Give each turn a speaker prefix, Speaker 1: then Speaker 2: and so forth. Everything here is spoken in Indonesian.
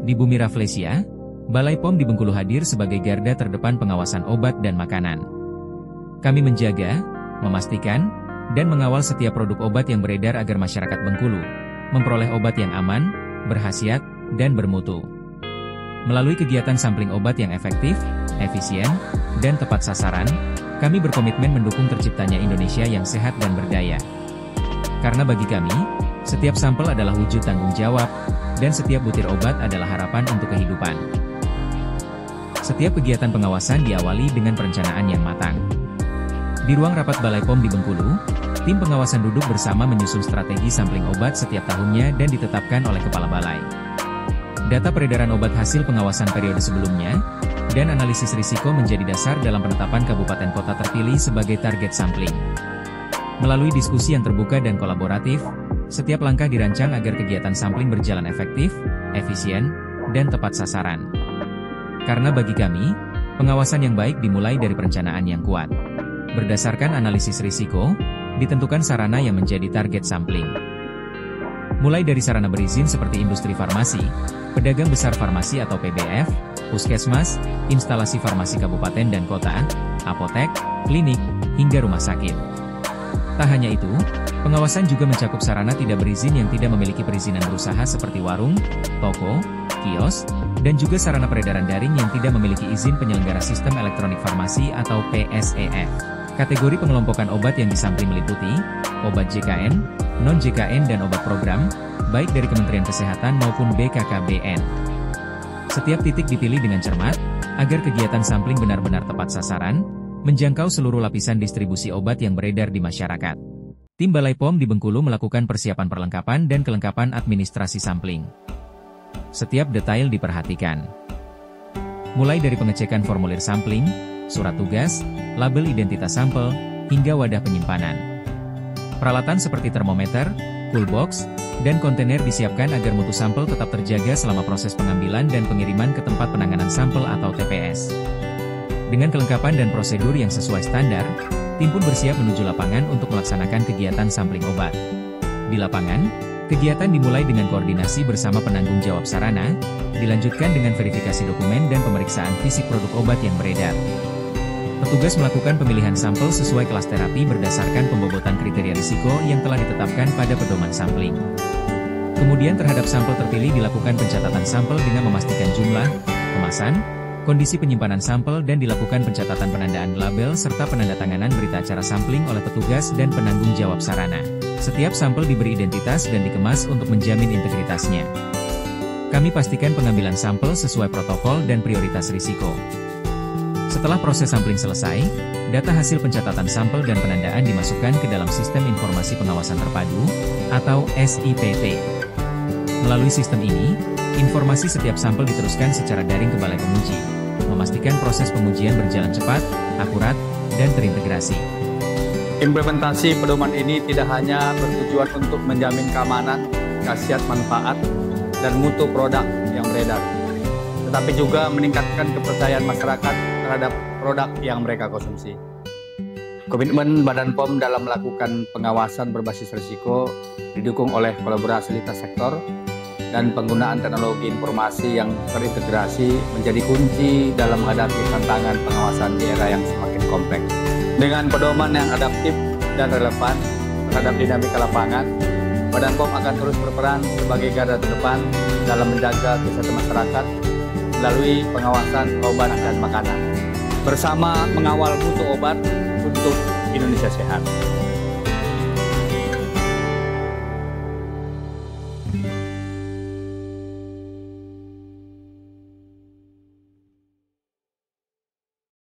Speaker 1: Di Bumi Rafflesia, Balai POM di Bengkulu hadir sebagai garda terdepan pengawasan obat dan makanan. Kami menjaga, memastikan, dan mengawal setiap produk obat yang beredar agar masyarakat Bengkulu memperoleh obat yang aman, berkhasiat, dan bermutu. Melalui kegiatan sampling obat yang efektif, efisien, dan tepat sasaran, kami berkomitmen mendukung terciptanya Indonesia yang sehat dan berdaya. Karena bagi kami, setiap sampel adalah wujud tanggung jawab, dan setiap butir obat adalah harapan untuk kehidupan. Setiap kegiatan pengawasan diawali dengan perencanaan yang matang. Di ruang rapat Balai POM di Bengkulu, tim pengawasan duduk bersama menyusun strategi sampling obat setiap tahunnya dan ditetapkan oleh Kepala Balai. Data peredaran obat hasil pengawasan periode sebelumnya, dan analisis risiko menjadi dasar dalam penetapan kabupaten kota terpilih sebagai target sampling. Melalui diskusi yang terbuka dan kolaboratif, setiap langkah dirancang agar kegiatan sampling berjalan efektif, efisien, dan tepat sasaran. Karena bagi kami, pengawasan yang baik dimulai dari perencanaan yang kuat. Berdasarkan analisis risiko, ditentukan sarana yang menjadi target sampling. Mulai dari sarana berizin seperti industri farmasi, pedagang besar farmasi atau PBF, puskesmas, instalasi farmasi kabupaten dan kota, apotek, klinik, hingga rumah sakit. Tak hanya itu, pengawasan juga mencakup sarana tidak berizin yang tidak memiliki perizinan berusaha seperti warung, toko, kios, dan juga sarana peredaran daring yang tidak memiliki izin penyelenggara sistem elektronik farmasi atau PSEF. Kategori pengelompokan obat yang disampling meliputi obat JKN, non-JKN dan obat program, baik dari Kementerian Kesehatan maupun BKKBN. Setiap titik dipilih dengan cermat, agar kegiatan sampling benar-benar tepat sasaran, menjangkau seluruh lapisan distribusi obat yang beredar di masyarakat. Tim Balai POM di Bengkulu melakukan persiapan perlengkapan dan kelengkapan administrasi sampling. Setiap detail diperhatikan. Mulai dari pengecekan formulir sampling, surat tugas, label identitas sampel, hingga wadah penyimpanan. Peralatan seperti termometer, cool box, dan kontainer disiapkan agar mutu sampel tetap terjaga selama proses pengambilan dan pengiriman ke tempat penanganan sampel atau TPS. Dengan kelengkapan dan prosedur yang sesuai standar, tim pun bersiap menuju lapangan untuk melaksanakan kegiatan sampling obat. Di lapangan, kegiatan dimulai dengan koordinasi bersama penanggung jawab sarana, dilanjutkan dengan verifikasi dokumen dan pemeriksaan fisik produk obat yang beredar. Petugas melakukan pemilihan sampel sesuai kelas terapi berdasarkan pembobotan kriteria risiko yang telah ditetapkan pada pedoman sampling. Kemudian terhadap sampel terpilih dilakukan pencatatan sampel dengan memastikan jumlah, kemasan, kondisi penyimpanan sampel dan dilakukan pencatatan penandaan label serta penandatanganan berita acara sampling oleh petugas dan penanggung jawab sarana. Setiap sampel diberi identitas dan dikemas untuk menjamin integritasnya. Kami pastikan pengambilan sampel sesuai protokol dan prioritas risiko. Setelah proses sampling selesai, data hasil pencatatan sampel dan penandaan dimasukkan ke dalam Sistem Informasi Pengawasan Terpadu, atau SIPT. Melalui sistem ini, informasi setiap sampel diteruskan secara daring ke Balai Penguji, memastikan proses pengujian berjalan cepat, akurat, dan terintegrasi.
Speaker 2: Implementasi pedoman ini tidak hanya bertujuan untuk menjamin keamanan, khasiat manfaat, dan mutu produk yang beredar, tetapi juga meningkatkan kepercayaan masyarakat terhadap produk yang mereka konsumsi. Komitmen Badan POM dalam melakukan pengawasan berbasis risiko didukung oleh kolaborasi lintas sektor dan penggunaan teknologi informasi yang terintegrasi menjadi kunci dalam menghadapi tantangan pengawasan di era yang semakin kompleks. Dengan pedoman yang adaptif dan relevan terhadap dinamika lapangan, Badan POM akan terus berperan sebagai garda terdepan dalam menjaga kesehatan masyarakat melalui pengawasan obat dan makanan, bersama mengawal mutu obat untuk Indonesia sehat.